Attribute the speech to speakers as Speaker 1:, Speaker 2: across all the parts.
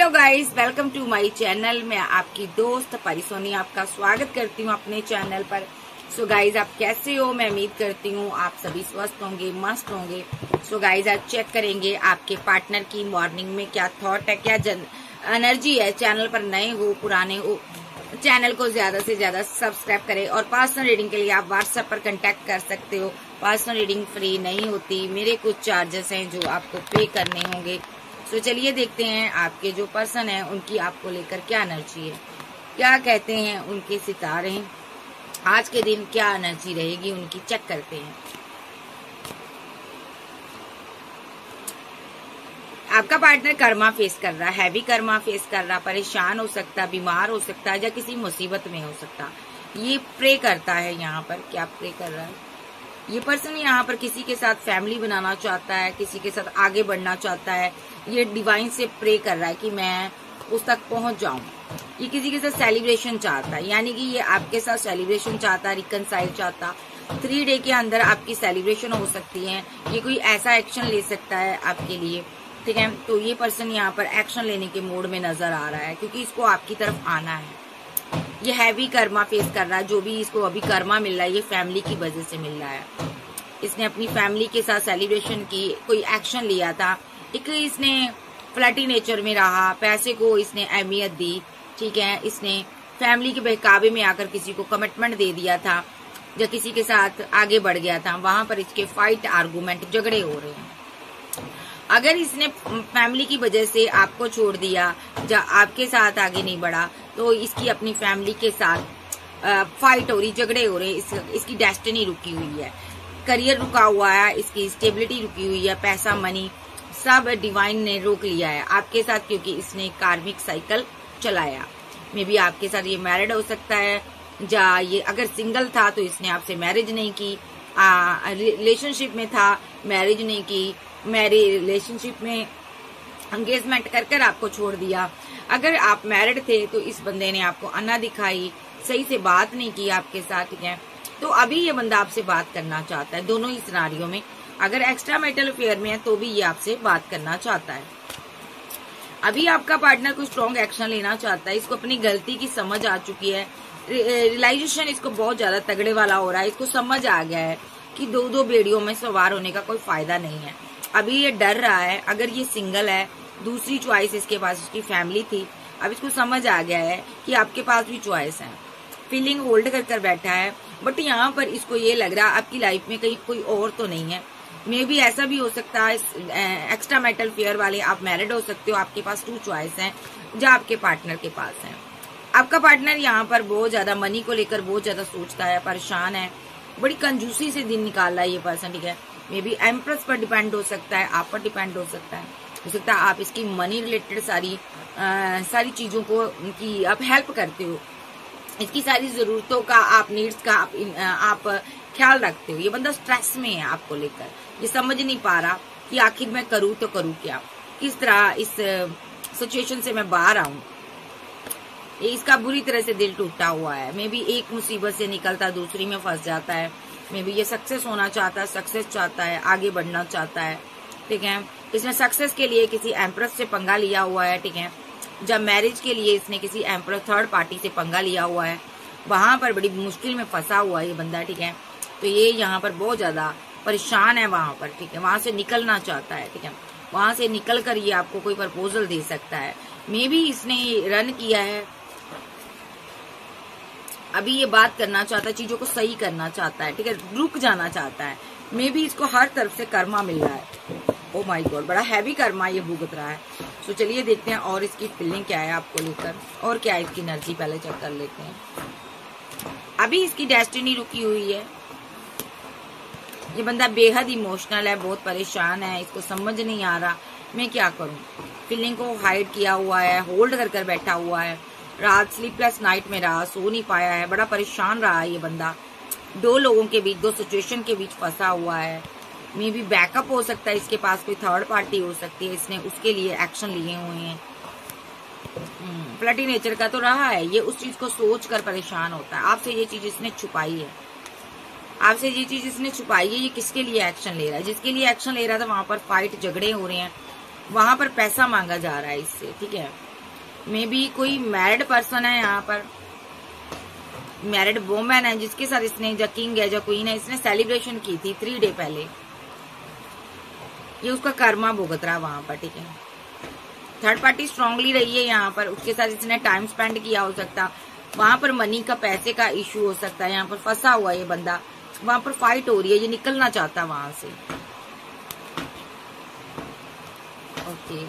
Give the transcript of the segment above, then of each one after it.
Speaker 1: Hello guys, welcome to my channel. मैं आपकी दोस्त परिसोनी आपका स्वागत करती हूँ अपने चैनल पर। सो गाइस, आप कैसे हो? मैं उम्मीद करती हूँ आप सभी स्वस्थ होंगे, मस्त होंगे। सो गाइस, आज चेक करेंगे आपके पार्टनर की मॉर्निंग में क्या थॉट है, क्या एनर्जी है। चैनल पर नए हो पुराने हो, चैनल को ज्यादा से ज्यादा सब्सक्राइब करें। और पर्सनल रीडिंग के लिए आप व्हाट्सएप पर कांटेक्ट कर सकते हो। पर्सनल रीडिंग फ्री नहीं होती, मेरे कुछ चार्जेस हैं जो आपको पे करने होंगे। तो चलिए देखते हैं आपके जो पर्सन है उनकी आपको लेकर क्या एनर्जी है, क्या कहते हैं उनके सितारे। आज के दिन क्या एनर्जी रहेगी उनकी, चेक करते हैं। आपका पार्टनर कर्मा फेस कर रहा है, हैवी कर्मा फेस कर रहा, परेशान हो सकता, बीमार हो सकता है या किसी मुसीबत में हो सकता। ये प्रे करता है यहाँ पर, क्या प्रे कर रहा है ये पर्सन? यहाँ पर किसी के साथ फैमिली बनाना चाहता है, किसी के साथ आगे बढ़ना चाहता है। ये डिवाइन से प्रे कर रहा है कि मैं उस तक पहुंच जाऊं। ये किसी के साथ सेलिब्रेशन चाहता है, यानी कि ये आपके साथ सेलिब्रेशन चाहता है, रिकनसाइल चाहता। 3 डे के अंदर आपकी सेलिब्रेशन हो सकती है। ये कोई ऐसा एक्शन ले सकता है आपके लिए, ठीक है। तो ये पर्सन यहाँ पर एक्शन लेने के मूड में नजर आ रहा है क्योंकि इसको आपकी तरफ आना है। ये हैवी कर्मा फेस कर रहा है। जो भी इसको अभी कर्मा मिल रहा है ये फैमिली की वजह से मिल रहा है। इसने अपनी फैमिली के साथ सेलिब्रेशन की, कोई एक्शन लिया था। एक इसने फ्लर्टी नेचर में रहा, पैसे को इसने अहमियत दी, ठीक है। इसने फैमिली के बहकावे में आकर किसी को कमिटमेंट दे दिया था या किसी के साथ आगे बढ़ गया था। वहां पर इसके फाइट, आर्गूमेंट, झगड़े हो रहे हैं। अगर इसने फैमिली की वजह से आपको छोड़ दिया या आपके साथ आगे नहीं बढ़ा तो इसकी अपनी फैमिली के साथ फाइट हो रही, झगड़े हो रहे। इसकी डेस्टिनी रुकी हुई है, करियर रुका हुआ है, इसकी स्टेबिलिटी रुकी हुई है, पैसा, मनी सब डिवाइन ने रोक लिया है आपके साथ क्योंकि इसने कार्मिक साइकिल चलाया। मे बी आपके साथ ये मैरिड हो सकता है या ये अगर सिंगल था तो इसने आपसे मैरिज नहीं की, रिलेशनशिप में था मैरिज नहीं की, मैरिज रिलेशनशिप में एंगेजमेंट कर आपको छोड़ दिया। अगर आप मैरिड थे तो इस बंदे ने आपको अन्ना दिखाई, सही से बात नहीं की आपके साथ, ठीक है। तो अभी ये बंदा आपसे बात करना चाहता है। दोनों ही सिनारियों में, अगर एक्स्ट्रा मैरिटल अफेयर में है तो भी ये आपसे बात करना चाहता है। अभी आपका पार्टनर कोई स्ट्रॉन्ग एक्शन लेना चाहता है। इसको अपनी गलती की समझ आ चुकी है, रियलाइजेशन इसको बहुत ज्यादा तगड़े वाला हो रहा है। इसको समझ आ गया है कि दो बेड़ियों में सवार होने का कोई फायदा नहीं है। अभी ये डर रहा है। अगर ये सिंगल है, दूसरी चॉइस इसके पास इसकी फैमिली थी। अब इसको समझ आ गया है कि आपके पास भी चॉइस है। फीलिंग होल्ड कर बैठा है, बट यहाँ पर इसको ये लग रहा है आपकी लाइफ में कहीं कोई और तो नहीं है। मे बी ऐसा भी हो सकता है एक्स्ट्रा मैरिटल अफेयर वाले आप मैरिड हो सकते हो, आपके पास 2 चॉइस हैं जो आपके पार्टनर के पास है। आपका पार्टनर यहाँ पर बहुत ज्यादा मनी को लेकर बहुत ज्यादा सोचता है, परेशान है, बड़ी कंजूसी से दिन निकाल रहा है ये पर्सन, ठीक है। मे बी एम्प्रेस पर डिपेंड हो सकता है, आप पर डिपेंड हो सकता है आप इसकी मनी रिलेटेड सारी चीजों को की आप हेल्प करते हो, इसकी सारी जरूरतों का, आप नीड्स का आप ख्याल रखते हो। ये बंदा स्ट्रेस में है आपको लेकर, ये समझ नहीं पा रहा कि आखिर मैं करूँ तो करूँ क्या, किस तरह इस सिचुएशन से मैं बाहर आऊं। ये इसका बुरी तरह से दिल टूटा हुआ है। मे बी एक मुसीबत से निकलता दूसरी में फंस जाता है। मे बी ये सक्सेस होना चाहता है, सक्सेस चाहता है, आगे बढ़ना चाहता है, ठीक है। इसने सक्सेस के लिए किसी एम्प्रेस से पंगा लिया हुआ है, ठीक है। जब मैरिज के लिए इसने किसी एम्प्रेस थर्ड पार्टी से पंगा लिया हुआ है, वहां पर बड़ी मुश्किल में फंसा हुआ है ये बंदा, ठीक है। तो ये यहाँ पर बहुत ज्यादा परेशान है वहां पर, ठीक है। वहां से निकलना चाहता है, ठीक है। वहां से निकल कर ये आपको कोई प्रपोजल दे सकता है। मे बी इसने रन किया है, अभी ये बात करना चाहता है, चीजों को सही करना चाहता है, ठीक है, रुक जाना चाहता है। मे बी इसको हर तरफ से कर्मा मिल रहा है। ओ माय गॉड, बड़ा हैवी कर्मा ये भुगत रहा है। तो चलिए देखते हैं और इसकी फीलिंग क्या है आपको लेकर, और क्या है इसकी एनर्जी, पहले चेक कर लेते हैं। अभी इसकी डेस्टिनी रुकी हुई है। ये बंदा बेहद इमोशनल है, बहुत परेशान है, इसको समझ नहीं आ रहा मैं क्या करूं। फीलिंग को हाइड किया हुआ है, होल्ड कर बैठा हुआ है। रात स्लीपलेस नाइट में रहा, सो नहीं पाया है, बड़ा परेशान रहा है ये बंदा। 2 लोगों के बीच, 2 सिचुएशन के बीच फंसा हुआ है। मे बी बैकअप हो सकता है, इसके पास कोई थर्ड पार्टी हो सकती है, इसने उसके लिए एक्शन लिए हुए हैं। फ्लर्टी नेचर का तो रहा है, ये उस चीज को सोच कर परेशान होता है। आपसे ये चीज इसने छुपाई है, आपसे ये चीज इसने छुपाई है। ये किसके लिए एक्शन ले रहा है? जिसके लिए एक्शन ले रहा था वहां पर फाइट, झगड़े हो रहे हैं, वहां पर पैसा मांगा जा रहा है इससे, ठीक है। मे बी कोई मैरिड पर्सन है यहाँ पर, मैरिड वुमेन है जिसके साथ इसने, जो किंग है जो क्वीन है, इसने सेलिब्रेशन की थी 3 डे पहले। ये उसका कर्मा भुगत रहा वहां पर, ठीक है। थर्ड पार्टी स्ट्रांगली रही है यहाँ पर, उसके साथ इसने टाइम स्पेंड किया हो सकता, वहां पर मनी का, पैसे का इशू हो सकता है। यहाँ पर फंसा हुआ ये बंदा, वहां पर फाइट हो रही है, ये निकलना चाहता वहां से। ओके,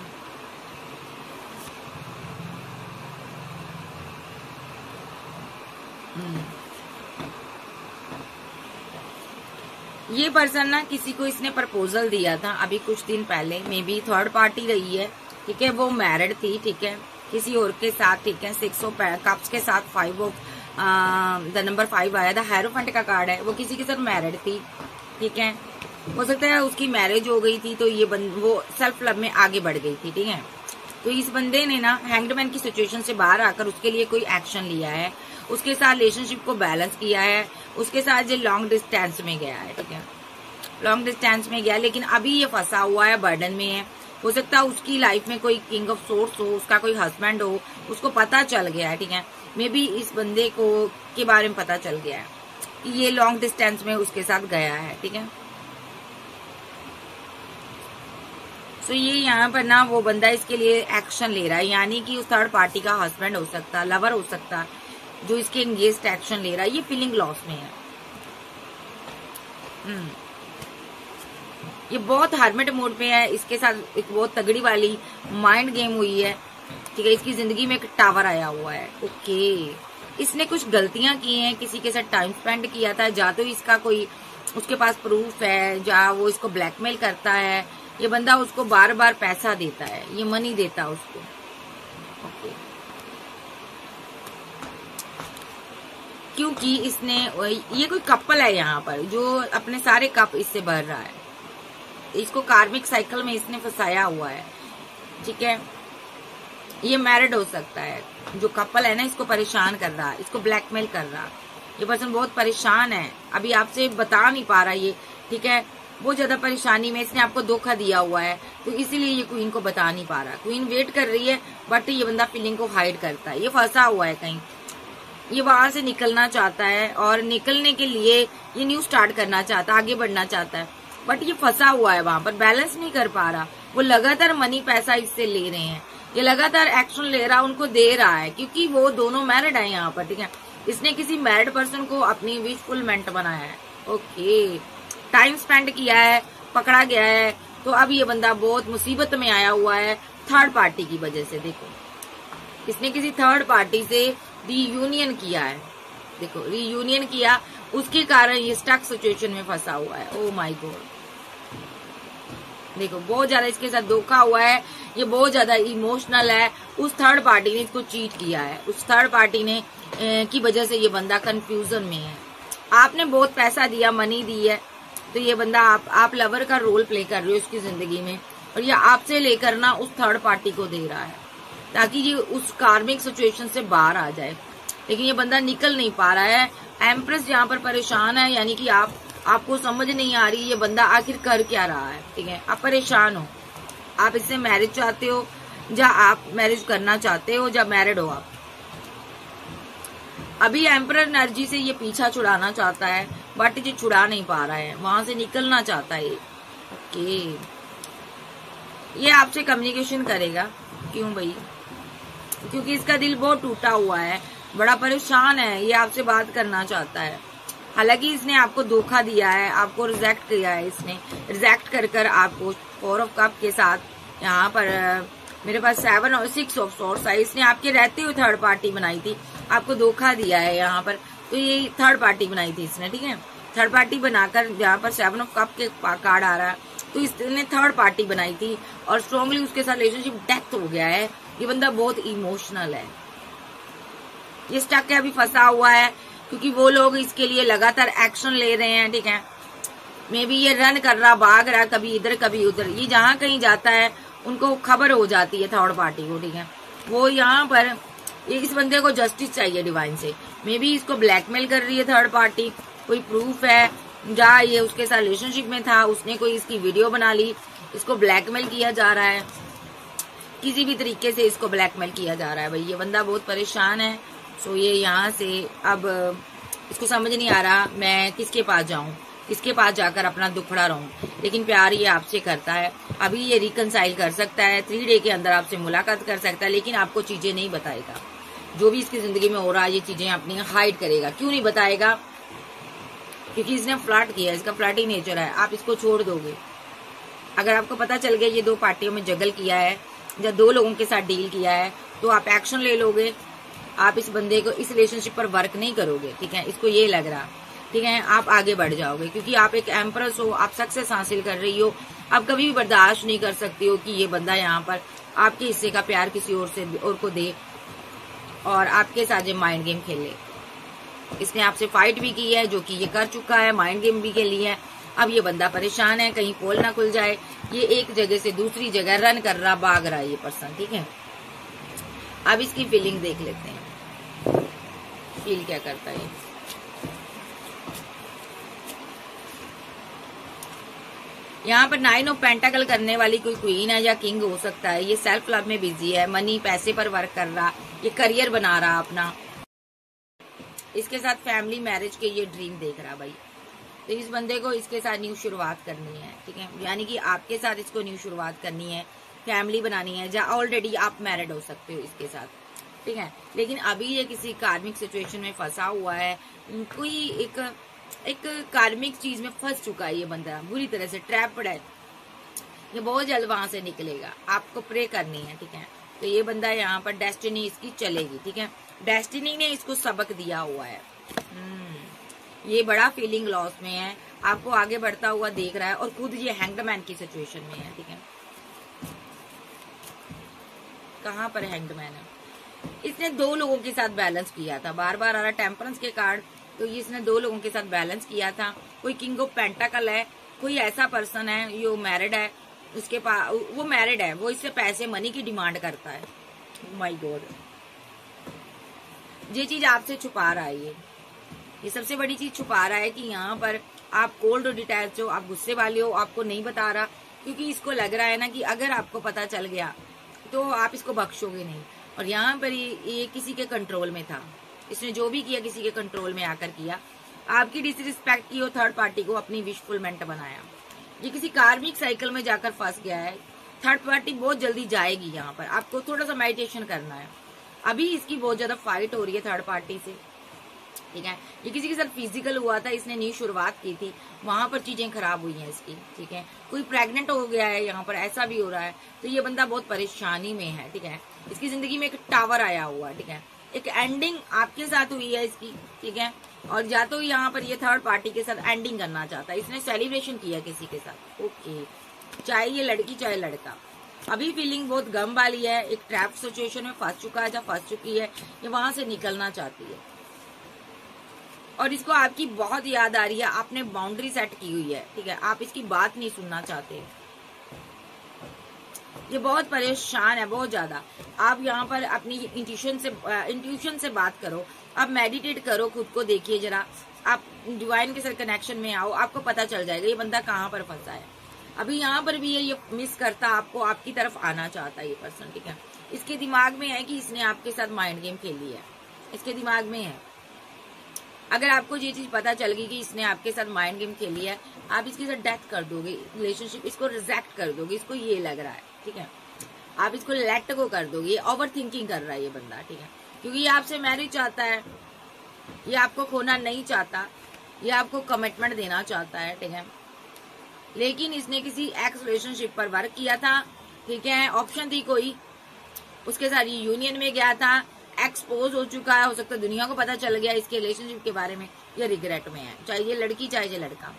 Speaker 1: ये पर्सन ना किसी को इसने प्रपोजल दिया था अभी कुछ दिन पहले, मे बी थर्ड पार्टी रही है, ठीक है। वो मैरिड थी, ठीक है, किसी और के साथ, ठीक है। 6 ऑफ कप्स के साथ 5 ऑफ द नंबर 5 आया था, हेरोफेंट का कार्ड है। वो किसी के साथ मैरिड थी, ठीक है। हो सकता है उसकी मैरिज हो गई थी, तो ये वो सेल्फ लव में आगे बढ़ गई थी, ठीक है। तो इस बंदे ने ना हैंगड की सिचुएशन से बाहर आकर उसके लिए कोई एक्शन लिया है, उसके साथ रिलेशनशिप को बैलेंस किया है, उसके साथ जो लॉन्ग डिस्टेंस में गया है, ठीक है। लॉन्ग डिस्टेंस में गया, लेकिन अभी ये फंसा हुआ है, बर्डन में है। हो सकता है उसकी लाइफ में कोई किंग ऑफ सोर्स हो, उसका कोई हस्बैंड हो, उसको पता चल गया है, ठीक है। मे बी इस बंदे को के बारे में पता चल गया है कि ये लॉन्ग डिस्टेंस में उसके साथ गया है, ठीक है। तो ये यहाँ पर ना वो बंदा इसके लिए एक्शन ले रहा है, यानी कि उस थर्ड पार्टी का हस्बैंड हो सकता, लवर हो सकता, जो इसके एंगेज्ड एक्शन ले रहा है। ये फीलिंग लॉस में है। ये बहुत हार्मेट मोड पे है, इसके साथ एक बहुत तगड़ी वाली माइंड गेम हुई है, ठीक है। इसकी जिंदगी में एक टावर आया हुआ है, ओके। इसने कुछ गलतियां की हैं, किसी के साथ टाइम स्पेंड किया था, या तो इसका कोई उसके पास प्रूफ है, या वो इसको ब्लैकमेल करता है। ये बंदा उसको बार बार पैसा देता है, ये मनी देता है उसको, ओके। क्योंकि इसने, ये कोई कपल है यहाँ पर जो अपने सारे कप इससे भर रहा है, इसको कार्मिक साइकिल में इसने फंसाया हुआ है, ठीक है। ये मैरिड हो सकता है, जो कपल है ना इसको परेशान कर रहा है, इसको ब्लैकमेल कर रहा है। ये पर्सन बहुत परेशान है, अभी आपसे बता नहीं पा रहा ये, ठीक है। बहुत ज्यादा परेशानी में, इसने आपको धोखा दिया हुआ है, तो इसीलिए ये क्वीन को बता नहीं पा रहा। क्वीन वेट कर रही है, बट ये बंदा फीलिंग को हाइड करता है। ये फंसा हुआ है कहीं, ये वहां से निकलना चाहता है, और निकलने के लिए ये न्यू स्टार्ट करना चाहता है, आगे बढ़ना चाहता है, बट ये फंसा हुआ है वहां पर, बैलेंस नहीं कर पा रहा। वो लगातार मनी पैसा इससे ले रहे हैं, ये लगातार एक्शन ले रहा है, उनको दे रहा है, क्योंकि वो दोनों मैरिड है यहाँ पर, ठीक है। इसने किसी मैरिड पर्सन को अपनी विश फुलमेंट बनाया है, ओके। टाइम स्पेंड किया है, पकड़ा गया है, तो अब ये बंदा बहुत मुसीबत में आया हुआ है थर्ड पार्टी की वजह से। देखो, इसने किसी थर्ड पार्टी से रीयूनियन किया है, देखो रीयूनियन किया, उसके कारण ये स्टक सिचुएशन में फंसा हुआ है। ओ माय गॉड, देखो बहुत ज्यादा इसके साथ धोखा हुआ है, ये बहुत ज्यादा इमोशनल है। उस थर्ड पार्टी ने इसको चीट किया है, उस थर्ड पार्टी ने की वजह से ये बंदा कंफ्यूजन में है। आपने बहुत पैसा दिया, मनी दी है, तो ये बंदा आप लवर का रोल प्ले कर रहे हो उसकी जिंदगी में, और ये आपसे लेकर ना उस थर्ड पार्टी को दे रहा है ताकि ये उस कार्मिक सिचुएशन से बाहर आ जाए, लेकिन ये बंदा निकल नहीं पा रहा है। एम्प्रेस यहाँ पर परेशान है, यानी कि आपको समझ नहीं आ रही ये बंदा आखिर कर क्या रहा है, ठीक है। आप परेशान हो, आप इससे मैरिज चाहते हो, या आप मैरिज करना चाहते हो, या मैरिड हो आप। अभी एम्परर एनर्जी से ये पीछा छुड़ाना चाहता है, बट ये छुड़ा नहीं पा रहा है, वहां से निकलना चाहता है। ओके, ये आपसे कम्युनिकेशन करेगा, क्यों भाई? क्योंकि इसका दिल बहुत टूटा हुआ है, बड़ा परेशान है, ये आपसे बात करना चाहता है। हालांकि इसने आपको धोखा दिया है, आपको रिजेक्ट किया है, इसने रिजेक्ट कर आपको 4 ऑफ कप के साथ यहाँ पर मेरे पास 7 और 6 ऑफ सोर्स है। इसने आपके रहते हुए थर्ड पार्टी बनाई थी, आपको धोखा दिया है यहाँ पर, तो ये थर्ड पार्टी बनाई थी इसने, ठीक है। थर्ड पार्टी बनाकर यहाँ पर 7 ऑफ कप के कार्ड आ रहा है, तो इसने थर्ड पार्टी बनाई थी और स्ट्रांगली उसके साथ रिलेशनशिप डेथ हो गया है। ये बंदा बहुत इमोशनल है, ये स्टक है, अभी फंसा हुआ है, क्योंकि वो लोग इसके लिए लगातार एक्शन ले रहे हैं, ठीक है। मे बी ये रन कर रहा, भाग रहा, कभी इधर कभी उधर। ये जहां कहीं जाता है उनको खबर हो जाती है थर्ड पार्टी को, ठीक है। वो यहाँ पर इस बंदे को जस्टिस चाहिए डिवाइन से। मे बी इसको ब्लैकमेल कर रही है थर्ड पार्टी, कोई प्रूफ है, जहाँ ये उसके साथ रिलेशनशिप में था, उसने कोई इसकी वीडियो बना ली, इसको ब्लैकमेल किया जा रहा है। किसी भी तरीके से इसको ब्लैकमेल किया जा रहा है भाई। ये बंदा बहुत परेशान है। सो ये यहाँ से अब इसको समझ नहीं आ रहा मैं किसके पास जाऊं, किसके पास जाकर अपना दुखड़ा रहूं। लेकिन प्यार ये आपसे करता है। अभी ये रिकनसाइल कर सकता है, 3 डे के अंदर आपसे मुलाकात कर सकता है, लेकिन आपको चीजें नहीं बताएगा। जो भी इसकी जिंदगी में हो रहा है ये चीजें अपनी हाइड करेगा। क्यों नहीं बताएगा? क्योंकि इसने फ्लर्ट किया, इसका फ्लर्टी नेचर है। आप इसको छोड़ दोगे। अगर आपको पता चल गया ये 2 पार्टियों में जगल किया है या 2 लोगों के साथ डील किया है, तो आप एक्शन ले लोगे। आप इस बंदे को, इस रिलेशनशिप पर वर्क नहीं करोगे, ठीक है। इसको ये लग रहा, ठीक है। आप आगे बढ़ जाओगे क्योंकि आप एक एम्प्रेस हो, आप सक्सेस हासिल कर रही हो। आप कभी भी बर्दाश्त नहीं कर सकती हो कि ये बंदा यहाँ पर आपके हिस्से का प्यार किसी और को दे और आपके साथ ये माइंड गेम खेले। इसने आपसे फाइट भी की है, जो कि ये कर चुका है, माइंड गेम भी खेली है। अब ये बंदा परेशान है, कहीं पोल ना खुल जाए। ये एक जगह से दूसरी जगह रन कर रहा, भाग रहा है ये पर्सन, ठीक है। अब इसकी फीलिंग देख लेते हैं, फील क्या करता है। यहाँ पर 9 ऑफ पेंटाकल करने वाली कोई क्वीन है या किंग हो सकता है। ये सेल्फ लव में बिजी है, मनी पैसे पर वर्क कर रहा, ये करियर बना रहा अपना। इसके साथ फैमिली मैरिज के ये ड्रीम देख रहा भाई। तो इस बंदे को इसके साथ न्यू शुरुआत करनी है, ठीक है। यानी कि आपके साथ इसको न्यू शुरुआत करनी है, फैमिली बनानी है, या ऑलरेडी आप मैरिड हो सकते हो इसके साथ, ठीक है। लेकिन अभी ये किसी कार्मिक सिचुएशन में फंसा हुआ है। कोई एक कार्मिक चीज में फंस चुका है ये बंदा, बुरी तरह से ट्रैप्ड है। ये बहुत जल्द वहां से निकलेगा। आपको प्रे करनी है, ठीक है। तो ये बंदा यहाँ पर डेस्टिनी इसकी चलेगी, ठीक है। डेस्टिनी ने इसको सबक दिया हुआ है। ये बड़ा फीलिंग लॉस में है, आपको आगे बढ़ता हुआ देख रहा है और खुद ये हैंगडमैन की सिचुएशन में है, ठीक है। कहाँ पर हैंगडमैन है? इसने 2 लोगों के साथ बैलेंस किया था, बार बार आ रहा टेम्परेंस के कार्ड। तो ये इसने 2 लोगों के साथ बैलेंस किया था। कोई किंग ऑफ पेंटाकल है, कोई ऐसा पर्सन है जो मैरिड है, उसके पास वो मैरिड है, वो इससे पैसे मनी की डिमांड करता है। माय गॉड, ये चीज आपसे छुपा रहा है। ये सबसे बड़ी चीज छुपा रहा है कि यहाँ पर आप कोल्ड और डिटैच हो, आप गुस्से वाले हो, आपको नहीं बता रहा। क्योंकि इसको लग रहा है ना कि अगर आपको पता चल गया तो आप इसको बख्शोगे नहीं। और यहाँ पर ये किसी के कंट्रोल में था। इसने जो भी किया किसी के कंट्रोल में आकर किया। आपकी डिसरिस्पेक्ट की और थर्ड पार्टी को अपनी विशफुलमेंट बनाया। ये किसी कार्मिक साइकिल में जाकर फंस गया है। थर्ड पार्टी बहुत जल्दी जाएगी। यहाँ पर आपको थोड़ा सा मेडिटेशन करना है। अभी इसकी बहुत ज्यादा फाइट हो रही है थर्ड पार्टी से, ठीक है। ये किसी के साथ फिजिकल हुआ था, इसने न्यू शुरुआत की थी, वहां पर चीजें खराब हुई हैं इसकी, ठीक है। कोई प्रेग्नेंट हो गया है, यहाँ पर ऐसा भी हो रहा है। तो ये बंदा बहुत परेशानी में है, ठीक है। इसकी जिंदगी में एक टावर आया हुआ है, ठीक है। एक एंडिंग आपके साथ हुई है इसकी, ठीक है। और या तो यहाँ पर ये थर्ड पार्टी के साथ एंडिंग करना चाहता है। इसने सेलिब्रेशन किया किसी के साथ, ओके। चाहे ये लड़की चाहे लड़का। अभी फीलिंग बहुत गम वाली है। एक ट्रैप सिचुएशन में फंस चुका है, जब फंस चुकी है ये वहां से निकलना चाहती है। और इसको आपकी बहुत याद आ रही है। आपने बाउंड्री सेट की हुई है, ठीक है। आप इसकी बात नहीं सुनना चाहते। ये बहुत परेशान है, बहुत ज्यादा। आप यहाँ पर अपनी इंट्यूशन से बात करो। आप मेडिटेट करो, खुद को देखिए जरा। आप डिवाइन के साथ कनेक्शन में आओ, आपको पता चल जाएगा ये बंदा कहाँ पर फंसा है। अभी यहाँ पर भी ये मिस करता, आपको आपकी तरफ आना चाहता है ये पर्सन, ठीक है। इसके दिमाग में है कि इसने आपके साथ माइंड गेम खेली है, इसके दिमाग में है। अगर आपको ये चीज पता चल गई कि इसने आपके साथ माइंड गेम खेली है, आप इसके साथ डेथ कर दोगे, रिलेशनशिप इसको रिजेक्ट कर दोगे। इसको ये लग रहा है, ठीक है। आप इसको लेट गो कर दोगे। ये ओवर थिंकिंग कर रहा है ये बंदा, ठीक है। क्योंकि ये आपसे मैरिज चाहता है, ये आपको खोना नहीं चाहता, ये आपको कमिटमेंट देना चाहता है, ठीक है। लेकिन इसने किसी एक्स रिलेशनशिप पर वर्क किया था, ठीक है। ऑप्शन थी कोई, उसके साथ ये यूनियन में गया था, एक्सपोज हो चुका है। हो सकता है दुनिया को पता चल गया इसके रिलेशनशिप के बारे में। ये रिग्रेट में है, चाहे ये लड़की चाहे ये लड़का।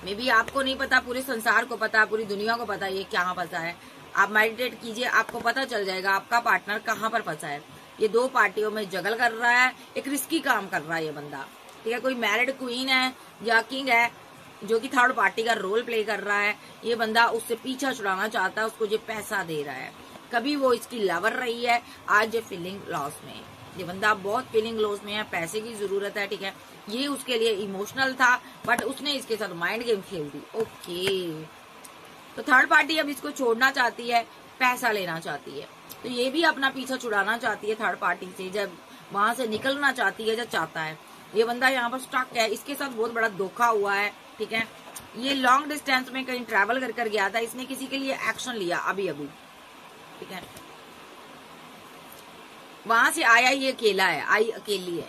Speaker 1: मे बी आपको नहीं पता, पूरे संसार को पता, पूरी दुनिया को पता ये कहाँ फंसा है। आप मेडिटेट कीजिए, आपको पता चल जाएगा आपका पार्टनर कहाँ पर फंसा है। ये 2 पार्टियों में जगल कर रहा है, एक रिस्की काम कर रहा है ये बंदा, ठीक है। कोई मैरिड क्वीन है या किंग है जो कि थर्ड पार्टी का रोल प्ले कर रहा है। ये बंदा उससे पीछा छुड़ाना चाहता है, उसको ये पैसा दे रहा है। कभी वो इसकी लवर रही है, आज ये फीलिंग लॉस में है। ये बंदा बहुत फीलिंग लॉस में है, पैसे की जरूरत है, ठीक है। ये उसके लिए इमोशनल था, बट उसने इसके साथ माइंड गेम खेल दी, ओके। तो थर्ड पार्टी अब इसको छोड़ना चाहती है, पैसा लेना चाहती है। तो ये भी अपना पीछा छुड़ाना चाहती है थर्ड पार्टी से, जब वहां से निकलना चाहती है, जब चाहता है। ये बंदा यहाँ पर स्टक है, इसके साथ बहुत बड़ा धोखा हुआ है, ठीक है। ये लॉन्ग डिस्टेंस में कहीं ट्रैवल कर गया था, इसने किसी के लिए एक्शन लिया अभी अभी, ठीक है। वहां से आया, ये अकेला है, आई अकेली है।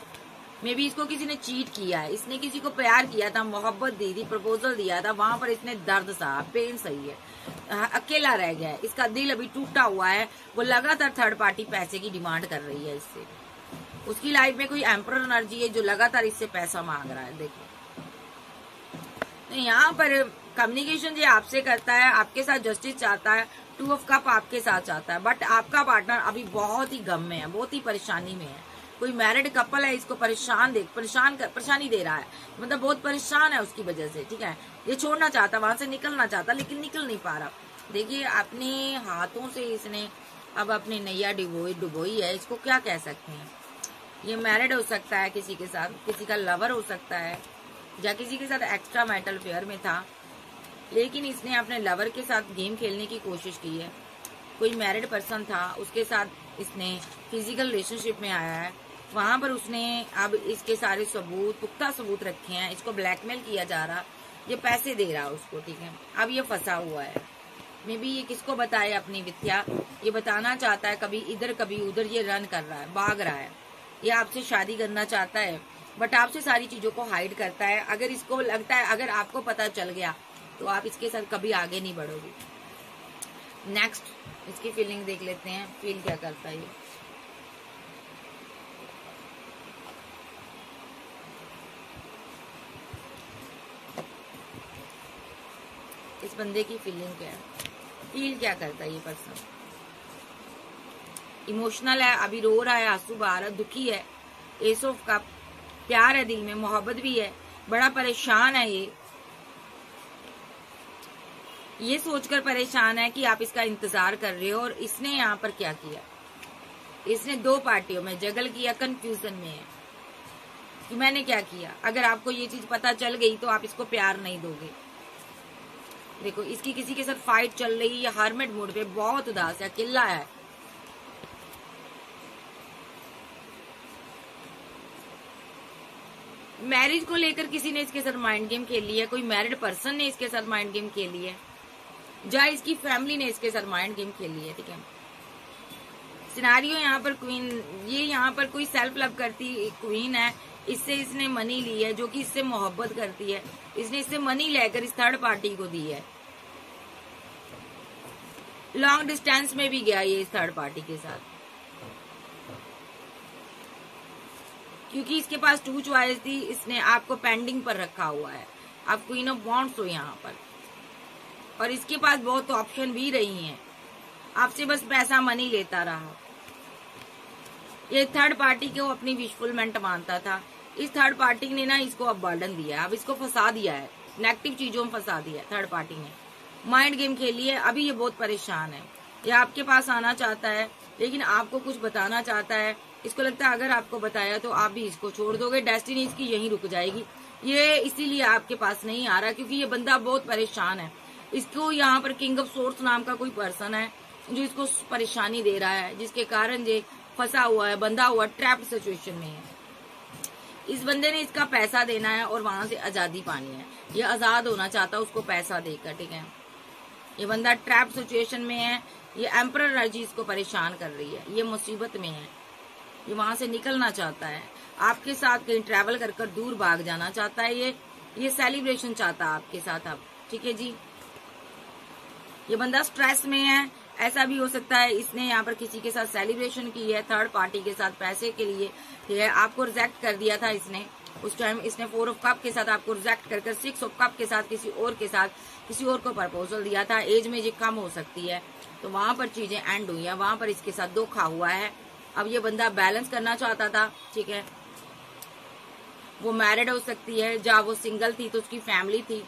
Speaker 1: मे बी इसको किसी ने चीट किया है, इसने किसी को प्यार किया था, मोहब्बत दी थी, प्रपोजल दिया था, वहां पर इसने दर्द सहा, पेन सही है, अकेला रह गया है, इसका दिल अभी टूटा हुआ है। वो लगातार थर्ड पार्टी पैसे की डिमांड कर रही है इससे। उसकी लाइफ में कोई एम्परर एनर्जी है जो लगातार इससे पैसा मांग रहा है। देखो यहाँ पर कम्युनिकेशन जो आपसे करता है, आपके साथ जस्टिस चाहता है, 2 ऑफ कप आपके साथ चाहता है, बट आपका पार्टनर अभी बहुत ही गम में है, बहुत ही परेशानी में है। कोई मैरिड कपल है, इसको परेशानी दे रहा है, मतलब बहुत परेशान है उसकी वजह से, ठीक है। ये छोड़ना चाहता, वहां से निकलना चाहता, लेकिन निकल नहीं पा रहा। देखिए अपने हाथों से इसने अब अपनी नैया डुबोई है, इसको क्या कह सकते हैं। ये मैरिड हो सकता है किसी के साथ, किसी का लवर हो सकता है, या किसी के साथ एक्स्ट्रा मैरिटल अफेयर में था, लेकिन इसने अपने लवर के साथ गेम खेलने की कोशिश की है। कोई मैरिड पर्सन था, उसके साथ इसने फिजिकल रिलेशनशिप में आया है, वहां पर उसने अब इसके सारे सबूत, पुख्ता सबूत रखे हैं, इसको ब्लैकमेल किया जा रहा, ये पैसे दे रहा उसको, ठीक है। अब ये फंसा हुआ है। मे बी ये किसको बताए अपनी विद्या, ये बताना चाहता है, कभी इधर कभी उधर ये रन कर रहा है, भाग रहा है। ये आपसे शादी करना चाहता है, बट आपसे सारी चीजों को हाइड करता है। अगर इसको लगता है, अगर आपको पता चल गया तो आप इसके साथ कभी आगे नहीं बढ़ोगे। नेक्स्ट इसकी फीलिंग देख लेते हैं, फील क्या करता है ये। इस बंदे की फीलिंग क्या है, फील क्या करता है ये पर्सन। इमोशनल है, अभी रो रहा है, आंसू बहा रहा है, दुखी है, एस ऑफ कप, प्यार है दिल में, मोहब्बत भी है, बड़ा परेशान है। ये सोचकर परेशान है कि आप इसका इंतजार कर रहे हो, और इसने यहाँ पर क्या किया, इसने 2 पार्टियों में जगल किया, कंफ्यूजन में है कि मैंने क्या किया। अगर आपको ये चीज पता चल गई तो आप इसको प्यार नहीं दोगे। देखो इसकी किसी के साथ फाइट चल रही है, हार्मेट मोड पे, बहुत उदास है, अकेला है। मैरिज को लेकर किसी ने इसके साथ माइंड गेम खेली है, कोई मैरिड पर्सन ने इसके साथ माइंड गेम खेली है, या इसकी फैमिली ने इसके साथ माइंड गेम खेली है, ठीक है। सिनारियो यहाँ पर क्वीन, ये यहाँ पर कोई सेल्फ लव करती क्वीन है, इससे इसने मनी ली है, जो कि इससे मोहब्बत करती है, इसने इससे मनी लेकर इस थर्ड पार्टी को दी है। लॉन्ग डिस्टेंस में भी गया ये इस थर्ड पार्टी के साथ, क्योंकि इसके पास 2 चॉइस थी, इसने आपको पेंडिंग पर रखा हुआ है। आप क्वीन ऑफ वॉन्ड्स हो यहाँ पर, और इसके पास बहुत ऑप्शन भी रही हैं, आपसे बस पैसा मनी लेता रहा। ये थर्ड पार्टी को अपनी विशफुलमेंट मानता था। इस थर्ड पार्टी ने ना इसको अब बर्डन दिया, अब इसको फंसा दिया है, नेगेटिव चीजों में फंसा दिया है। थर्ड पार्टी ने माइंड गेम खेली है, अभी ये बहुत परेशान है। ये आपके पास आना चाहता है, लेकिन आपको कुछ बताना चाहता है। इसको लगता है अगर आपको बताया तो आप भी इसको छोड़ दोगे, डेस्टिनी इसकी यहीं रुक जाएगी। ये इसीलिए आपके पास नहीं आ रहा, क्योंकि ये बंदा बहुत परेशान है। इसको यहाँ पर किंग ऑफ सोर्स नाम का कोई पर्सन है जो इसको परेशानी दे रहा है, जिसके कारण ये फंसा हुआ है, बंधा हुआ, ट्रैप्ड सिचुएशन में है। इस बंदे ने इसका पैसा देना है और वहां से आजादी पानी है। ये आजाद होना चाहता है उसको पैसा देकर, ठीक है। ये बंदा ट्रैप सिचुएशन में है, ये एम्परर एनर्जी इसको परेशान कर रही है, ये मुसीबत में है, ये वहां से निकलना चाहता है, आपके साथ कहीं ट्रैवल कर कर दूर भाग जाना चाहता है। ये सेलिब्रेशन चाहता है आपके साथ अब, ठीक है जी। ये बंदा स्ट्रेस में है, ऐसा भी हो सकता है इसने यहाँ पर किसी के साथ सेलिब्रेशन की है थर्ड पार्टी के साथ पैसे के लिए, ठीक है। आपको रिजेक्ट कर दिया था इसने, उस टाइम इसने 4 ऑफ कप के साथ आपको रिजेक्ट कर 6 ऑफ कप के साथ किसी और को प्रपोजल दिया था। एज में ये कम हो सकती है, तो वहां पर चीजें एंड हुई है, वहां पर इसके साथ धोखा हुआ है। अब ये बंदा बैलेंस करना चाहता था, ठीक है। वो मैरिड हो सकती है, जब वो सिंगल थी तो उसकी फैमिली थी,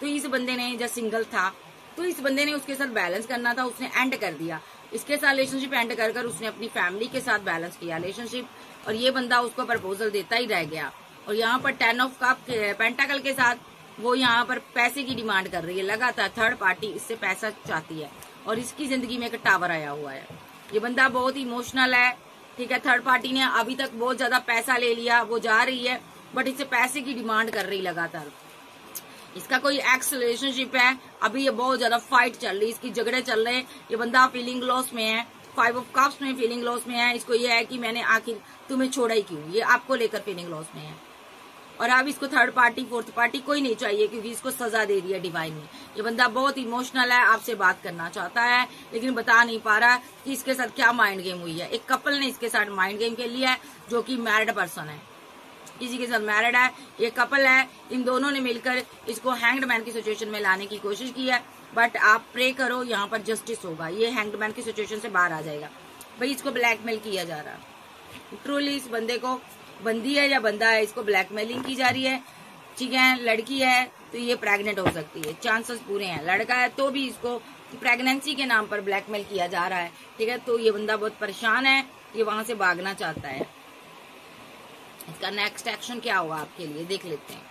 Speaker 1: तो इस बंदे ने जब सिंगल था तो इस बंदे ने उसके साथ बैलेंस करना था, उसने एंड कर दिया। इसके साथ रिलेशनशिप एंड कर कर उसने अपनी फैमिली के साथ बैलेंस किया रिलेशनशिप, और ये बंदा उसको प्रपोजल देता ही रह गया। और यहाँ पर 10 ऑफ कप पेंटाकल के साथ वो यहाँ पर पैसे की डिमांड कर रही है लगातार। थर्ड पार्टी इससे पैसा चाहती है, और इसकी जिंदगी में एक टावर आया हुआ है। ये बंदा बहुत इमोशनल है, ठीक है। थर्ड पार्टी ने अभी तक बहुत ज्यादा पैसा ले लिया, वो जा रही है बट इससे पैसे की डिमांड कर रही लगातार। इसका कोई एक्स रिलेशनशिप है, अभी ये बहुत ज्यादा फाइट चल रही है, इसकी झगड़े चल रहे हैं। ये बंदा फीलिंग लॉस में है, 5 ऑफ कप्स में फीलिंग लॉस में है। इसको ये है कि मैंने आखिर तुम्हें छोड़ा ही क्यों, ये आपको लेकर फीलिंग लॉस में है। और अब इसको थर्ड पार्टी फोर्थ पार्टी कोई नहीं चाहिए, क्योंकि इसको सजा दे दी है डिवाइन ने। ये बंदा बहुत इमोशनल है, आपसे बात करना चाहता है लेकिन बता नहीं पा रहा कि इसके साथ क्या माइंड गेम हुई है। एक कपल ने इसके साथ माइंड गेम खेल लिया है, जो कि मैरिड पर्सन है, किसी के साथ मैरिड है, ये कपल है। इन दोनों ने मिलकर इसको हैंग्ड मैन की सिचुएशन में लाने की कोशिश की है, बट आप प्रे करो, यहाँ पर जस्टिस होगा। ये हैंग्ड मैन की सिचुएशन से बाहर आ जाएगा। भाई इसको ब्लैकमेल किया जा रहा है, ट्रूली इस बंदे को, बंदी है या बंदा है, इसको ब्लैकमेलिंग की जा रही है, ठीक है। लड़की है तो ये प्रेग्नेंट हो सकती है, चांसेस पूरे हैं। लड़का है तो भी इसको प्रेगनेंसी के नाम पर ब्लैकमेल किया जा रहा है, ठीक है। तो ये बंदा बहुत परेशान है, ये वहां से भागना चाहता है। इसका नेक्स्ट एक्शन क्या हुआ आपके लिए, देख लेते हैं।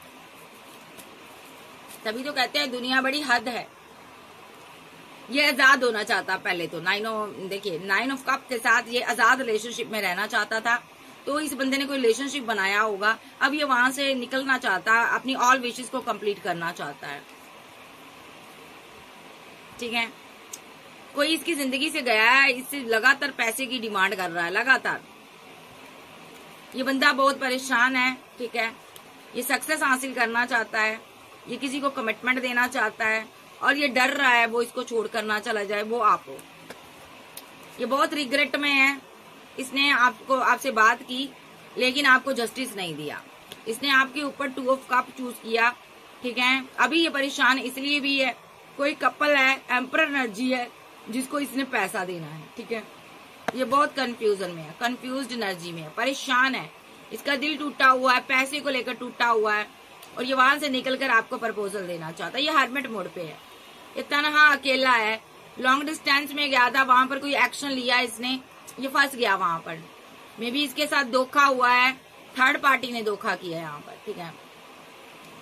Speaker 1: तभी तो कहते हैं दुनिया बड़ी हद है। ये आजाद होना चाहता पहले तो, देखिए 9 ऑफ कप के साथ ये आजाद रिलेशनशिप में रहना चाहता था। तो इस बंदे ने कोई रिलेशनशिप बनाया होगा, अब ये वहां से निकलना चाहता है, अपनी ऑल विशेस को कंप्लीट करना चाहता है, ठीक है। कोई इसकी जिंदगी से गया है, इससे लगातार पैसे की डिमांड कर रहा है लगातार। ये बंदा बहुत परेशान है, ठीक है। ये सक्सेस हासिल करना चाहता है, ये किसी को कमिटमेंट देना चाहता है, और ये डर रहा है वो इसको छोड़कर ना चला जाए, वो आपको। ये बहुत रिग्रेट में है, इसने आपसे बात की लेकिन आपको जस्टिस नहीं दिया। इसने आपके ऊपर 2 ऑफ कप चूज किया, ठीक है। अभी ये परेशान इसलिए भी है, कोई कपल है, एम्परर एनर्जी है, जिसको इसने पैसा देना है, ठीक है। ये बहुत कंफ्यूजन में है, कंफ्यूज्ड एनर्जी में है, परेशान है, इसका दिल टूटा हुआ है, पैसे को लेकर टूटा हुआ है, और ये वहां से निकलकर आपको प्रपोजल देना चाहता है। ये हर्मिट मोड पे है, ये तनहा अकेला है, लॉन्ग डिस्टेंस में गया था, वहां पर कोई एक्शन लिया इसने, ये फंस गया वहां पर। मे बी इसके साथ धोखा हुआ है, थर्ड पार्टी ने धोखा किया है यहाँ पर, ठीक है।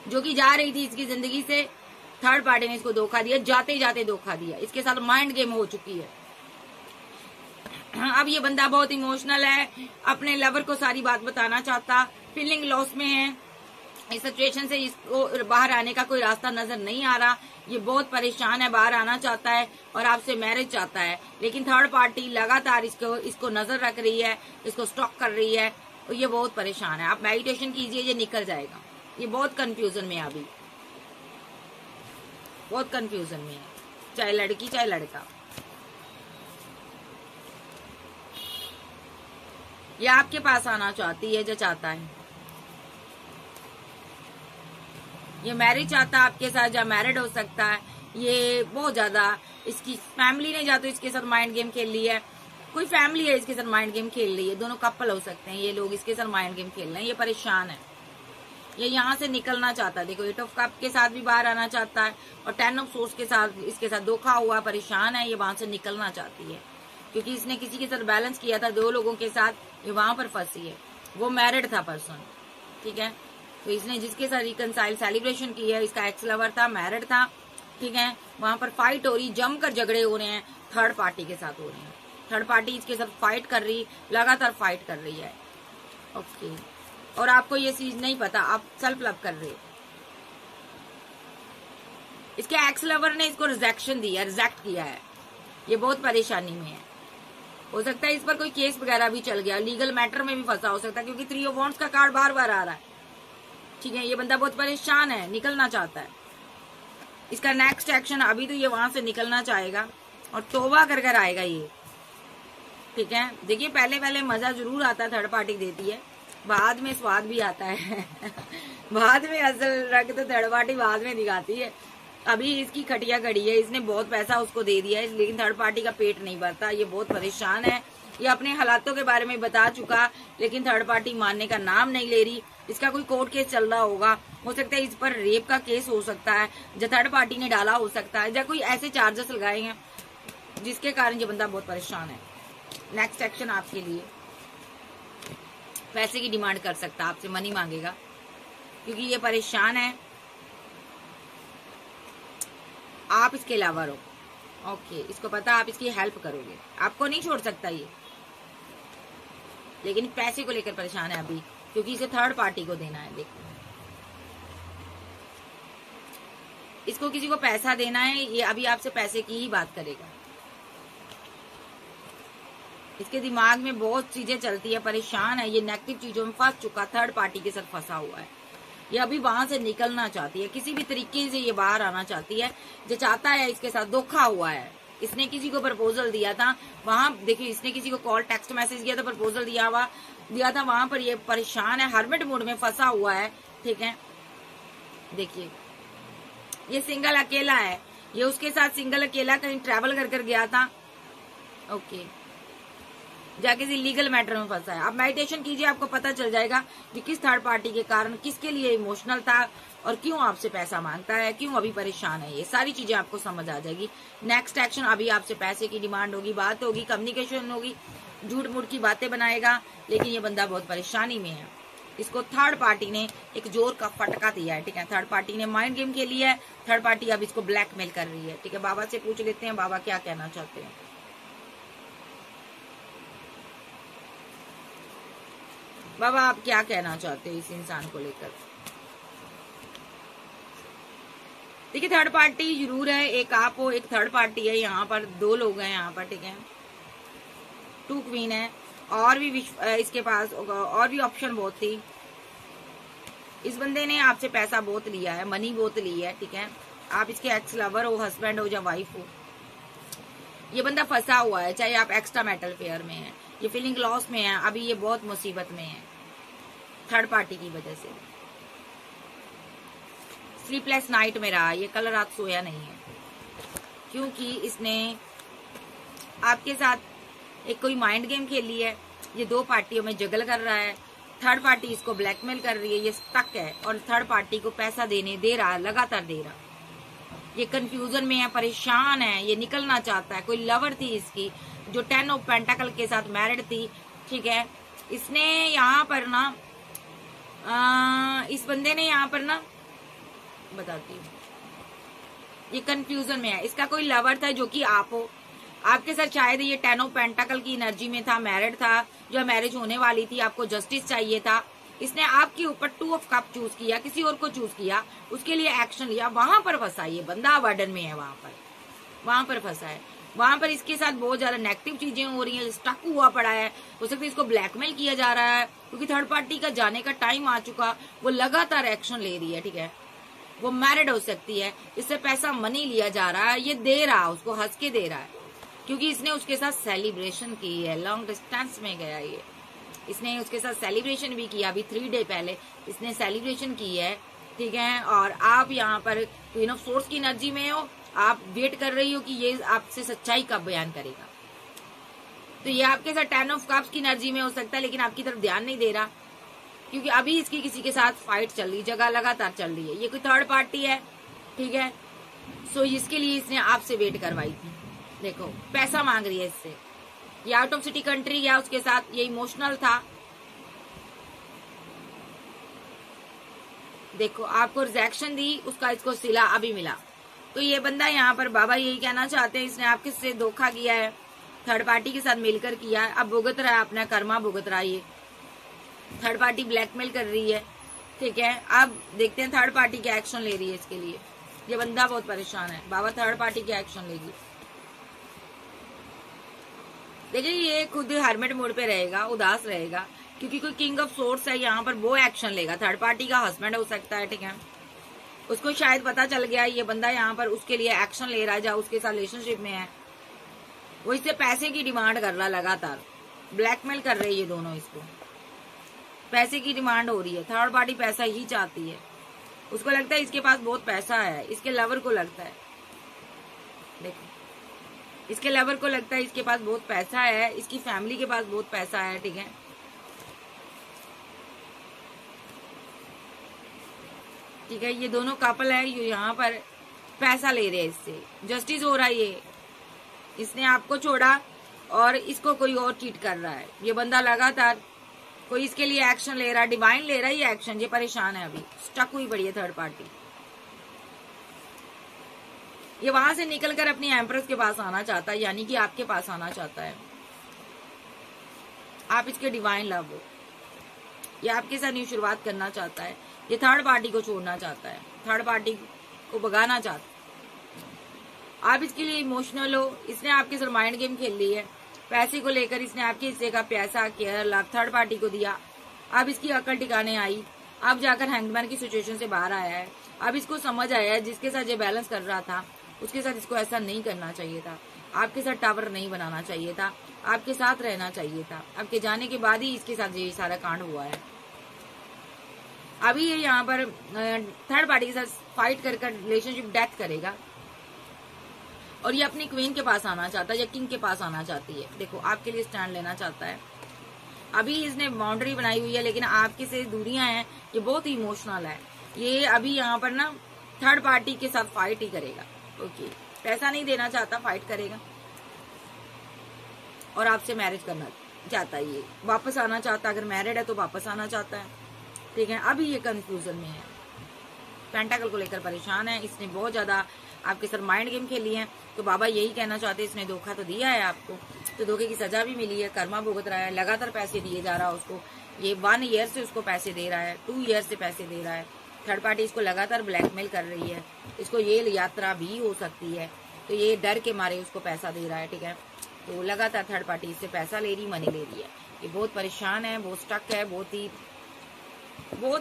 Speaker 1: जो कि जा रही थी इसकी जिंदगी से, थर्ड पार्टी ने इसको धोखा दिया, जाते जाते धोखा दिया। इसके साथ माइंड गेम हो चुकी है। अब ये बंदा बहुत इमोशनल है, अपने लवर को सारी बात बताना चाहता, फीलिंग लॉस में है। इस सिचुएशन से इसको बाहर आने का कोई रास्ता नजर नहीं आ रहा। ये बहुत परेशान है, बाहर आना चाहता है और आपसे मैरिज चाहता है, लेकिन थर्ड पार्टी लगातार इसको नजर रख रही है, इसको स्टॉक कर रही है, और ये बहुत परेशान है। आप मेडिटेशन कीजिए, ये निकल जाएगा। ये बहुत कंफ्यूजन में है, अभी बहुत कंफ्यूजन में है, चाहे लड़की चाहे लड़का। ये आपके पास आना चाहती है, जो चाहता है, ये मैरिज चाहता है आपके साथ, या मैरिड हो सकता है। ये बहुत ज्यादा, इसकी फैमिली ने या तो इसके साथ माइंड गेम खेल ली है, कोई फैमिली है इसके साथ माइंड गेम खेल रही है, दोनों कपल हो सकते हैं, ये लोग इसके साथ माइंड गेम खेल रहे हैं। ये परेशान है, ये यहाँ से निकलना चाहता है। देखो 8 ऑफ कप के साथ भी बाहर आना चाहता है, और 10 ऑफ सोर्स के साथ इसके साथ धोखा हुआ, परेशान है, ये वहां से निकलना चाहती है, क्योंकि इसने किसी के साथ बैलेंस किया था 2 लोगों के साथ, ये वहां पर फंसी है। वो मैरिड था पर्सन, ठीक है। तो इसने जिसके साथ रिकनसाइल सेलिब्रेशन की है, इसका एक्स लवर था, मैरिड था, ठीक है। वहां पर फाइट हो रही, जमकर झगड़े हो रहे हैं, थर्ड पार्टी के साथ हो रहे हैं। थर्ड पार्टी इसके साथ फाइट कर रही, लगातार फाइट कर रही है, ओके। और आपको ये चीज नहीं पता, आप सेल्फ लव कर रहे हो। इसके एक्स लवर ने इसको रिजेक्शन दिया, रिजेक्ट किया है, ये बहुत परेशानी में है। हो सकता है इस पर कोई केस वगैरह भी चल गया, लीगल मैटर में भी फंसा हो सकता है, क्योंकि 3 ऑफ वांड्स का कार्ड बार बार आ रहा है, ठीक है। ये बंदा बहुत परेशान है, निकलना चाहता है। इसका नेक्स्ट एक्शन, अभी तो ये वहां से निकलना चाहेगा और तौबा कर कर आएगा ये, ठीक है। देखिए पहले पहले मजा जरूर आता है, थर्ड पार्टी देती है, बाद में स्वाद भी आता है बाद में असल रख तो थर्ड पार्टी बाद में दिखाती है। अभी इसकी खटिया खड़ी है, इसने बहुत पैसा उसको दे दिया है, लेकिन थर्ड पार्टी का पेट नहीं भरता। ये बहुत परेशान है, ये अपने हालातों के बारे में बता चुका, लेकिन थर्ड पार्टी मानने का नाम नहीं ले रही। इसका कोई कोर्ट केस चल रहा होगा, हो सकता है इस पर रेप का केस हो सकता है, जो थर्ड पार्टी ने डाला हो सकता है, या कोई ऐसे चार्जेस लगाए हैं जिसके कारण ये बंदा बहुत परेशान है। नेक्स्ट एक्शन आपके लिए, पैसे की डिमांड कर सकता है, आपसे मनी मांगेगा, क्योंकि ये परेशान है, आप इसके अलावा हो, ओके, इसको पता आप इसकी हेल्प करोगे, आपको नहीं छोड़ सकता ये, लेकिन पैसे को लेकर परेशान है अभी, क्योंकि इसे थर्ड पार्टी को देना है। देखो, इसको किसी को पैसा देना है, ये अभी आपसे पैसे की ही बात करेगा। इसके दिमाग में बहुत चीजें चलती है, परेशान है, ये नेगेटिव चीजों में फंस चुका, थर्ड पार्टी के साथ फंसा हुआ है। ये अभी वहां से निकलना चाहती है, किसी भी तरीके से ये बाहर आना चाहती है। जो चाहता है इसके साथ धोखा हुआ है, इसने किसी को प्रपोजल दिया था, वहां देखिए इसने किसी को कॉल टेक्स्ट मैसेज किया था, प्रपोजल दिया था, वहां पर ये परेशान है, हर्मिट मोड में फंसा हुआ है। ठीक है, देखिए ये सिंगल अकेला है, ये उसके साथ सिंगल अकेला कहीं ट्रैवल कर गया था। ओके, जाके किसी लीगल मैटर में फंसा है। आप मेडिटेशन कीजिए, आपको पता चल जाएगा कि किस थर्ड पार्टी के कारण, किसके लिए इमोशनल था और क्यों आपसे पैसा मांगता है, क्यों अभी परेशान है। ये सारी चीजें आपको समझ आ जाएगी। नेक्स्ट एक्शन, अभी आपसे पैसे की डिमांड होगी, बात होगी, कम्युनिकेशन होगी, झूठ मूठ की बातें बनाएगा, लेकिन ये बंदा बहुत परेशानी में है। इसको थर्ड पार्टी ने एक जोर का फटका दिया है। ठीक है, थर्ड पार्टी ने माइंड गेम खेली है, थर्ड पार्टी अब इसको ब्लैकमेल कर रही है। ठीक है, बाबा से पूछ लेते हैं, बाबा क्या कहना चाहते हैं। बाबा आप क्या कहना चाहते हो इस इंसान को लेकर? देखिए, थर्ड पार्टी जरूर है, एक आप हो, एक थर्ड पार्टी है, यहाँ पर दो लोग हैं यहाँ पर। ठीक है, टू क्वीन है, और भी इसके पास और भी ऑप्शन बहुत थी। इस बंदे ने आपसे पैसा बहुत लिया है, मनी बहुत ली है। ठीक है, आप इसके एक्स लवर हो, हस्बैंड हो या वाइफ हो, ये बंदा फंसा हुआ है, चाहे आप एक्स्ट्रा मैटल फेयर में है, ये फीलिंग लॉस में है, अभी ये बहुत मुसीबत में है थर्ड पार्टी की वजह से। स्लीपलेस नाइट में रहा, ये कल रात सोया नहीं है, क्योंकि इसने आपके साथ एक कोई माइंड गेम खेली है। ये दो पार्टियों में जगल कर रहा है, थर्ड पार्टी इसको ब्लैकमेल कर रही है, ये स्टक है और थर्ड पार्टी को पैसा दे रहा है, लगातार दे रहा। ये कंफ्यूजन में है, परेशान है, ये निकलना चाहता है। कोई लवर थी इसकी जो 10 ऑफ पेंटाकल के साथ मैरिड थी। ठीक है, इसने यहाँ पर ना इस बंदे ने यहाँ पर ना, बताती हूँ, ये कंफ्यूजन में है। इसका कोई लवर था जो कि आप हो, आपके साथ शायद ये 10 ऑफ पेंटाकल की एनर्जी में था, मैरिड था, जो मैरिज होने वाली थी, आपको जस्टिस चाहिए था। इसने आपके ऊपर 2 ऑफ कप चूज किया, किसी और को चूज किया, उसके लिए एक्शन लिया, वहां पर फंसा। ये बंदा वार्डन में है, वहां पर फंसा है, वहां पर इसके साथ बहुत ज्यादा नेगेटिव चीजें हो रही हैं, स्टक हुआ पड़ा है। हो सकता है इसको ब्लैकमेल किया जा रहा है, क्योंकि थर्ड पार्टी का जाने का टाइम आ चुका, वो लगातार एक्शन ले रही है। ठीक है, वो मैरिड हो सकती है, इससे पैसा मनी लिया जा रहा है, ये दे रहा है, उसको हंस के दे रहा है, क्योंकि इसने उसके साथ सेलिब्रेशन की है, लॉन्ग डिस्टेंस में गया ये, इसने उसके साथ सेलिब्रेशन भी किया, अभी 3 डे पहले इसने सेलिब्रेशन की है। ठीक है, और आप यहाँ पर क्वीन ऑफ सोर्स की एनर्जी में हो, आप वेट कर रही हो कि ये आपसे सच्चाई कब बयान करेगा। तो ये आपके साथ 10 ऑफ कप्स की एनर्जी में हो सकता है, लेकिन आपकी तरफ ध्यान नहीं दे रहा, क्योंकि अभी इसकी किसी के साथ फाइट चल रही, जगह लगातार चल रही है। ये कोई थर्ड पार्टी है। ठीक है, सो इसके लिए इसने आपसे वेट करवाई थी। देखो, पैसा मांग रही है इससे, ये आउट ऑफ सिटी कंट्री गया उसके साथ, ये इमोशनल था। देखो, आपको रिजेक्शन दी, उसका इसको सिला अभी मिला। तो ये बंदा यहाँ पर, बाबा यही कहना चाहते हैं, इसने आपके से धोखा किया है, थर्ड पार्टी के साथ मिलकर किया है, अब भुगत रहा है, अपना कर्मा भुगत रहा है। ये थर्ड पार्टी ब्लैकमेल कर रही है। ठीक है, अब देखते हैं थर्ड पार्टी क्या एक्शन ले रही है इसके लिए। ये बंदा बहुत परेशान है, बाबा थर्ड पार्टी क्या एक्शन लेगी। देखिए, ये खुद हर्मिट मोड पे रहेगा, उदास रहेगा, क्योंकि कोई किंग ऑफ सोर्स है यहाँ पर, वो एक्शन लेगा। थर्ड पार्टी का हस्बैंड हो सकता है। ठीक है, उसको शायद पता चल गया ये बंदा यहाँ पर उसके लिए एक्शन ले रहा है, जहाँ उसके साथ रिलेशनशिप में है, वो इससे पैसे की डिमांड कर रहा, लगातार ब्लैकमेल कर रहे हैं ये दोनों, इसको पैसे की डिमांड हो रही है। थर्ड पार्टी पैसा ही चाहती है, उसको लगता है इसके पास बहुत पैसा है, इसके लवर को लगता है, देखो इसके लवर को लगता है इसके पास बहुत पैसा है, इसकी फैमिली के पास बहुत पैसा है। ठीक है, ठीक है, ये दोनों कपल है, ये यहाँ पर पैसा ले रहे हैं इससे, जस्टिस हो रहा है। ये इसने आपको छोड़ा और इसको कोई और चीट कर रहा है। ये बंदा लगातार कोई इसके लिए एक्शन ले रहा है, डिवाइन ले रहा है ये एक्शन। ये परेशान है, अभी स्टक हुई पड़ी है थर्ड पार्टी। ये वहां से निकलकर अपनी एम्प्रेस के पास आना चाहता है, यानी कि आपके पास आना चाहता है। आप इसके डिवाइन लव हो, ये आपके साथ न्यू शुरुआत करना चाहता है। ये थर्ड पार्टी को छोड़ना चाहता है, थर्ड पार्टी को भगाना चाहता है। आप इसके लिए इमोशनल हो। इसने आपके साथ माइंड गेम खेल ली है। पैसे को लेकर इसने आपके हिस्से का पैसा केयर लव थर्ड पार्टी को दिया। अब इसकी अकल ठिकाने आई, अब जाकर हैंगमैन की सिचुएशन से बाहर आया है। अब इसको समझ आया है जिसके साथ ये बैलेंस कर रहा था उसके साथ इसको ऐसा नहीं करना चाहिए था। आपके साथ टावर नहीं बनाना चाहिए था, आपके साथ रहना चाहिए था। आपके जाने के बाद ही इसके साथ ये सारा कांड हुआ है। अभी ये यहाँ पर थर्ड पार्टी के साथ फाइट कर रिलेशनशिप डेथ करेगा और ये अपनी क्वीन के पास आना चाहता है या किंग के पास आना चाहती है। देखो आपके लिए स्टैंड लेना चाहता है। अभी इसने बाउंड्री बनाई हुई है, लेकिन आपके से दूरियां हैं। ये बहुत ही इमोशनल है। ये अभी यहाँ पर ना थर्ड पार्टी के साथ फाइट ही करेगा। ओके, पैसा नहीं देना चाहता, फाइट करेगा और आपसे मैरिज करना चाहता है। ये वापस आना चाहता है, अगर मैरिड है तो वापस आना चाहता है। ठीक है, अभी ये कंफ्यूजन में है, पेंटाकल को लेकर परेशान है। इसने बहुत ज्यादा आपके साथ माइंड गेम खेली है। तो बाबा यही कहना चाहते हैं, इसने धोखा तो दिया है आपको, तो धोखे की सजा भी मिली है, कर्मा भुगत रहा है। लगातार पैसे दिए जा रहा है उसको। ये 1 ईयर से उसको पैसे दे रहा है, 2 ईयर से पैसे दे रहा है। थर्ड पार्टी इसको लगातार ब्लैकमेल कर रही है। इसको ये यात्रा भी हो सकती है, तो ये डर के मारे उसको पैसा दे रहा है। ठीक है, तो लगातार थर्ड पार्टी इससे पैसा ले रही, मनी ले रही है। ये बहुत परेशान है, बहुत स्टक है, बहुत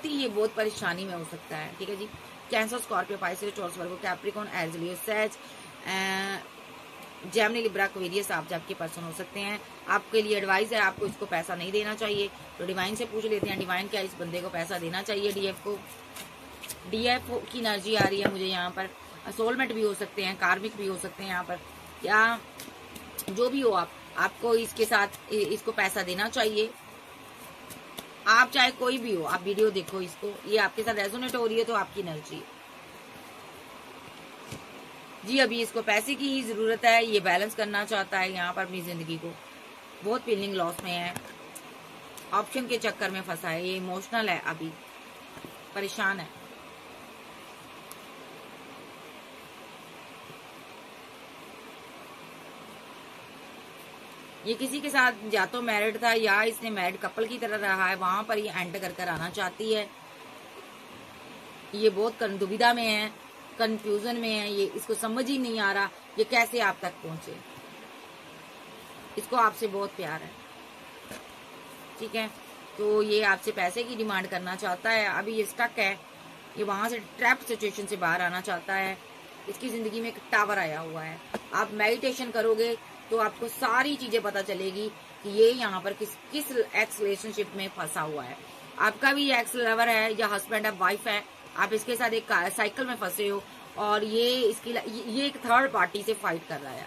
Speaker 1: ही ये बहुत परेशानी में हो सकता है। ठीक है जी। कैंसर, स्कॉर्पियो, पाइसेस, टॉरस, वर्गो, कैप्रिकॉर्न, एरीज, लियो, सेज, जेमिनी, लिब्रा, एक्वेरियस आप आपके पर्सन हो सकते हैं। आपके लिए एडवाइस है, आपको इसको पैसा नहीं देना चाहिए। तो डिवाइन से पूछ लेते हैं, डिवाइन क्या इस बंदे को पैसा देना चाहिए? डीएफ को, डीएफ की एनर्जी आ रही है मुझे यहाँ पर। सोलमेट भी हो सकते हैं, कार्मिक भी हो सकते हैं यहाँ पर। क्या जो भी हो, आपको इसके साथ इसको पैसा देना चाहिए। आप चाहे कोई भी हो, आप वीडियो देखो इसको, ये आपके साथ रेजोनेट हो रही है तो आपकी एनर्जी जी। अभी इसको पैसे की ही जरूरत है, ये बैलेंस करना चाहता है यहाँ पर अपनी जिंदगी को। बहुत फीलिंग लॉस में है, ऑप्शन के चक्कर में फंसा है, ये इमोशनल है, अभी परेशान है। ये किसी के साथ या तो मैरिड था या इसने मैरिड कपल की तरह रहा है, वहां पर ये एंड कर आना चाहती है। ये बहुत दुविधा में है, कंफ्यूजन में है। ये इसको समझ ही नहीं आ रहा ये कैसे आप तक पहुंचे। इसको आपसे बहुत प्यार है। ठीक है, तो ये आपसे पैसे की डिमांड करना चाहता है। अभी ये स्टक है, ये वहां से ट्रैप सिचुएशन से बाहर आना चाहता है। इसकी जिंदगी में एक टावर आया हुआ है। आप मेडिटेशन करोगे तो आपको सारी चीजें पता चलेगी कि ये यहाँ पर किस एक्स रिलेशनशिप में फंसा हुआ है। आपका भी एक्स लवर है या हस्बैंड है, वाइफ है, आप इसके साथ एक साइकिल में फंसे हो और ये एक थर्ड पार्टी से फाइट कर रहा है।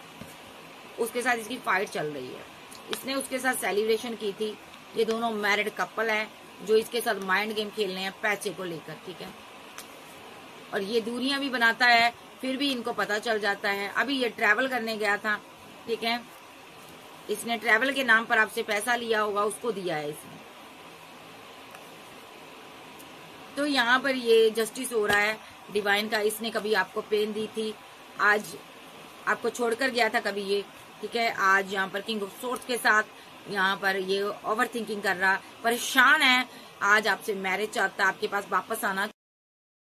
Speaker 1: उसके साथ इसकी फाइट चल रही है। इसने उसके साथ सेलिब्रेशन की थी। ये दोनों मैरिड कपल है जो इसके साथ माइंड गेम खेल रहे हैं पैसे को लेकर। ठीक है, और ये दूरियां भी बनाता है, फिर भी इनको पता चल जाता है। अभी ये ट्रैवल करने गया था। ठीक है, इसने ट्रैवल के नाम पर आपसे पैसा लिया होगा, उसको दिया है इसने। तो यहाँ पर ये जस्टिस हो रहा है डिवाइन का। इसने कभी आपको पेन दी थी, आज आपको छोड़कर गया था कभी ये। ठीक है, आज यहाँ पर किंग ऑफ सोर्स के साथ यहाँ पर ये ओवर थिंकिंग कर रहा, परेशान है। आज आपसे मैरिज चाहता है, आपके पास वापस आना,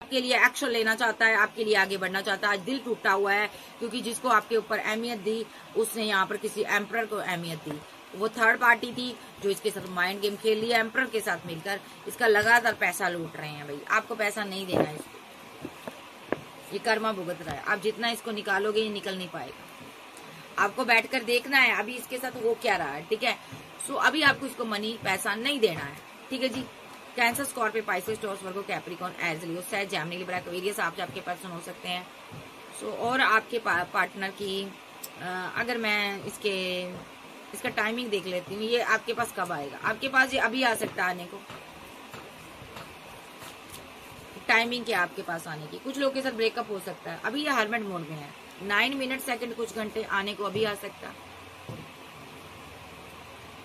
Speaker 1: आपके लिए एक्शन लेना चाहता है, आपके लिए आगे बढ़ना चाहता है। आज दिल टूटा हुआ है क्योंकि जिसको आपके ऊपर अहमियत दी उसने यहाँ पर किसी एम्परर को अहमियत दी। वो थर्ड पार्टी थी जो इसके साथ माइंड गेम खेल लिया एम्परर के साथ मिलकर। इसका लगातार पैसा लूट रहे हैं भाई, आपको पैसा नहीं देना है इसको। ये कर्मा भुगत रहा है। आप जितना इसको निकालोगे ये निकल नहीं पाएगा। आपको बैठकर देखना है अभी इसके साथ वो क्या रहा है। ठीक है, सो अभी आपको इसको मनी पैसा नहीं देना है। ठीक है जी। कैंसर, स्कॉर्पियो, पाइसेस, टॉरस, वर्गो, कैप्रिकॉर्न, एरीज, लियो, सेज, जेमिनी, लिब्रा, एक्वेरियस आप आपके पर्सन हो सकते हैं। सो और आपके पार्टनर की अगर मैं इसका टाइमिंग देख लेती हूँ, ये आपके पास कब आएगा। आपके पास ये अभी आ सकता है आने को। टाइमिंग क्या आपके पास आने की? कुछ लोगों के साथ ब्रेकअप हो सकता है। अभी ये हर्मिट मोड में है। 9 मिनट सेकंड कुछ घंटे आने को अभी आ सकता है।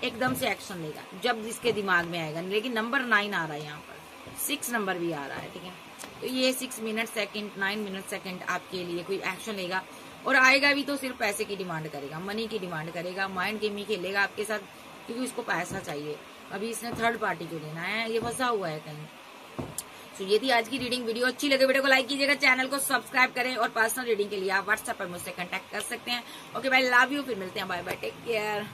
Speaker 1: एकदम से एक्शन लेगा जब इसके दिमाग में आएगा। लेकिन नंबर 9 आ रहा है यहाँ पर, 6 नंबर भी आ रहा है। ठीक है, तो ये 6 मिनट सेकंड 9 मिनट सेकंड आपके लिए कोई एक्शन लेगा, और आएगा भी तो सिर्फ पैसे की डिमांड करेगा, मनी की डिमांड करेगा, माइंड गेम ही खेलेगा आपके साथ, क्योंकि उसको पैसा चाहिए। अभी इसने थर्ड पार्टी को देना है, ये फंसा हुआ है कहीं। तो ये थी आज की रीडिंग। वीडियो अच्छी लगे वीडियो को लाइक कीजिएगा, चैनल को सब्सक्राइब करें, और पर्सनल रीडिंग के लिए आप व्हाट्सएप पर मुझसे कांटेक्ट कर सकते हैं। ओके बाय, लव यू, फिर मिलते हैं, बाय बाय, टेक केयर।